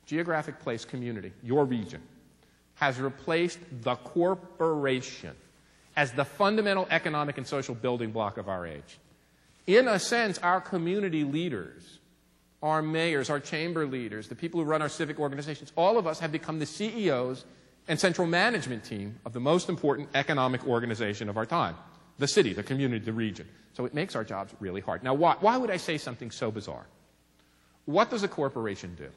geographic place, community, your region, has replaced the corporation as the fundamental economic and social building block of our age. In a sense, our community leaders, our mayors, our chamber leaders, the people who run our civic organizations, all of us have become the CEOs and central management team of the most important economic organization of our time, the city, the community, the region. So it makes our jobs really hard. Now, why would I say something so bizarre? What does a corporation do?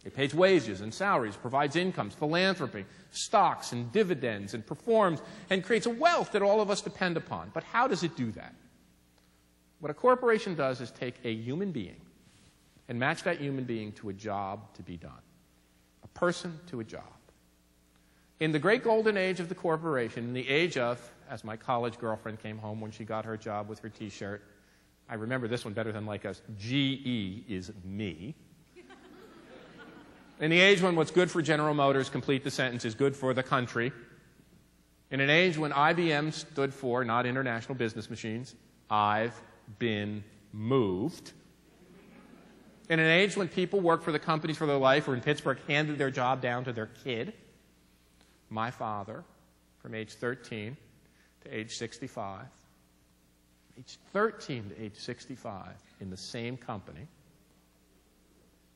It pays wages and salaries, provides incomes, philanthropy, stocks and dividends, and performs and creates a wealth that all of us depend upon. But how does it do that? What a corporation does is take a human being and match that human being to a job to be done. A person to a job. In the great golden age of the corporation, in the age of, as my college girlfriend came home when she got her job with her T-shirt, I remember this one better than like us, GE is me. In the age when what's good for General Motors, complete the sentence, is good for the country. In an age when IBM stood for, not International Business Machines, I've been moved. In an age when people work for the companies for their life, or in Pittsburgh, handed their job down to their kid, my father, from age 13 to age 65, age 13 to age 65, in the same company,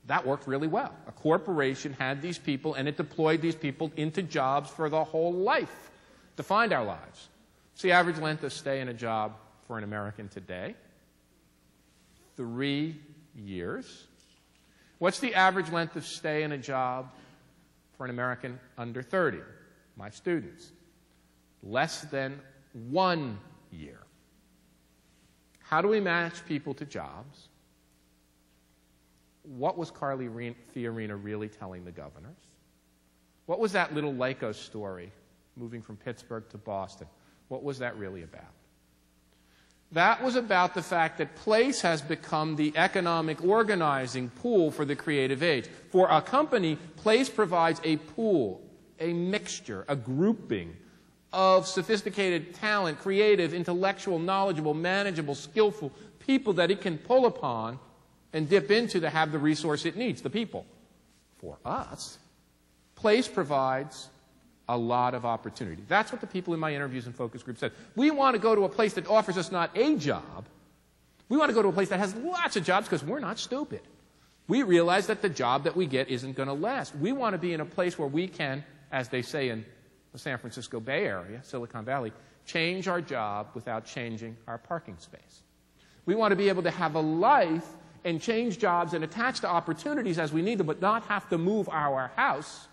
that worked really well. A corporation had these people, and it deployed these people into jobs for the whole life, defined our lives. It's the average length of stay in a job for an American today? 3 years. What's the average length of stay in a job for an American under 30? My students. Less than 1 year. How do we match people to jobs? What was Carly Fiorina really telling the governors? What was that little Lyco story, moving from Pittsburgh to Boston? What was that really about? That was about the fact that place has become the economic organizing pool for the creative age. For a company, place provides a pool, a mixture, a grouping of sophisticated talent, creative, intellectual, knowledgeable, manageable, skillful people that it can pull upon and dip into to have the resource it needs, the people. For us, place provides a lot of opportunity. That's what the people in my interviews and focus groups said. We want to go to a place that offers us not a job. We want to go to a place that has lots of jobs because we're not stupid. We realize that the job that we get isn't going to last. We want to be in a place where we can, as they say in the San Francisco Bay Area, Silicon Valley, change our job without changing our parking space. We want to be able to have a life and change jobs and attach to opportunities as we need them, but not have to move our house.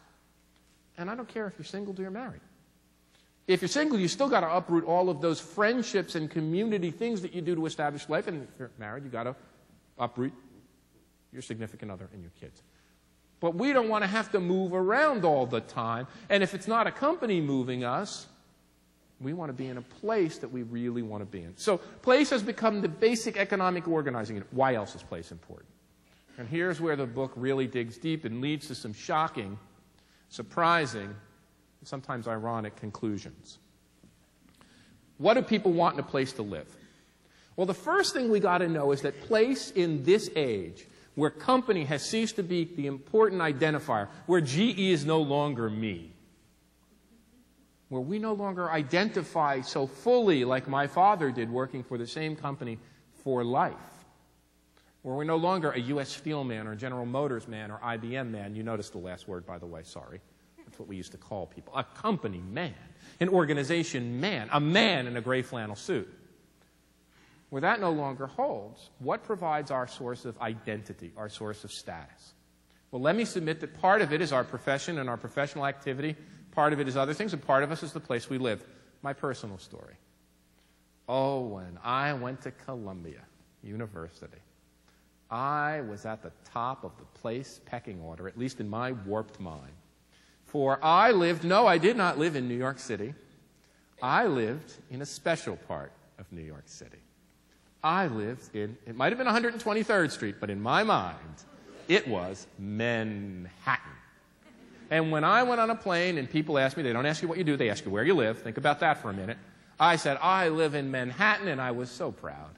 And I don't care if you're single or you're married. If you're single, you still got to uproot all of those friendships and community things that you do to establish life. And if you're married, you got to uproot your significant other and your kids. But we don't want to have to move around all the time. And if it's not a company moving us, we want to be in a place that we really want to be in. So place has become the basic economic organizing unit. Why else is place important? And here's where the book really digs deep and leads to some shocking, surprising, and sometimes ironic conclusions. What do people want in a place to live? Well, the first thing we got to know is that place in this age, where company has ceased to be the important identifier, where GE is no longer me, where we no longer identify so fully like my father did working for the same company for life, where we're no longer a U.S. Steel man or General Motors man or IBM man. You notice the last word, by the way, sorry. That's what we used to call people. A company man, an organization man, a man in a gray flannel suit. Where that no longer holds, what provides our source of identity, our source of status? Well, let me submit that part of it is our profession and our professional activity. Part of it is other things, and part of us is the place we live. My personal story. Oh, when I went to Columbia University, I was at the top of the place pecking order, at least in my warped mind. For I did not live in New York City. I lived in a special part of New York City. I lived in, it might have been 123rd Street, but in my mind, it was Manhattan. And when I went on a plane and people asked me, they don't ask you what you do, they ask you where you live. Think about that for a minute. I said, I live in Manhattan, and I was so proud.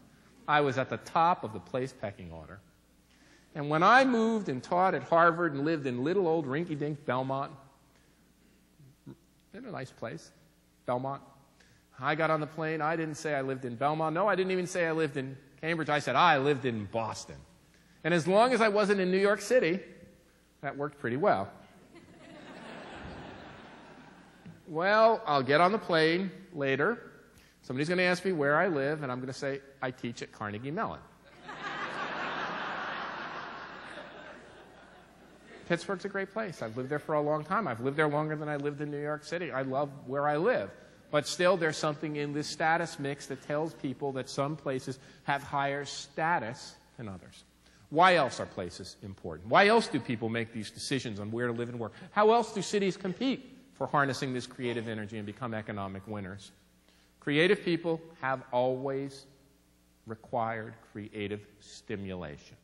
I was at the top of the place pecking order. And when I moved and taught at Harvard and lived in little old rinky-dink Belmont, in a nice place, Belmont, I got on the plane. I didn't say I lived in Belmont. No, I didn't even say I lived in Cambridge. I said I lived in Boston. And as long as I wasn't in New York City, that worked pretty well. Well, I'll get on the plane later. Somebody's going to ask me where I live, and I'm going to say, I teach at Carnegie Mellon. Pittsburgh's a great place. I've lived there for a long time. I've lived there longer than I lived in New York City. I love where I live. But still, there's something in this status mix that tells people that some places have higher status than others. Why else are places important? Why else do people make these decisions on where to live and work? How else do cities compete for harnessing this creative energy and become economic winners? Creative people have always required creative stimulation.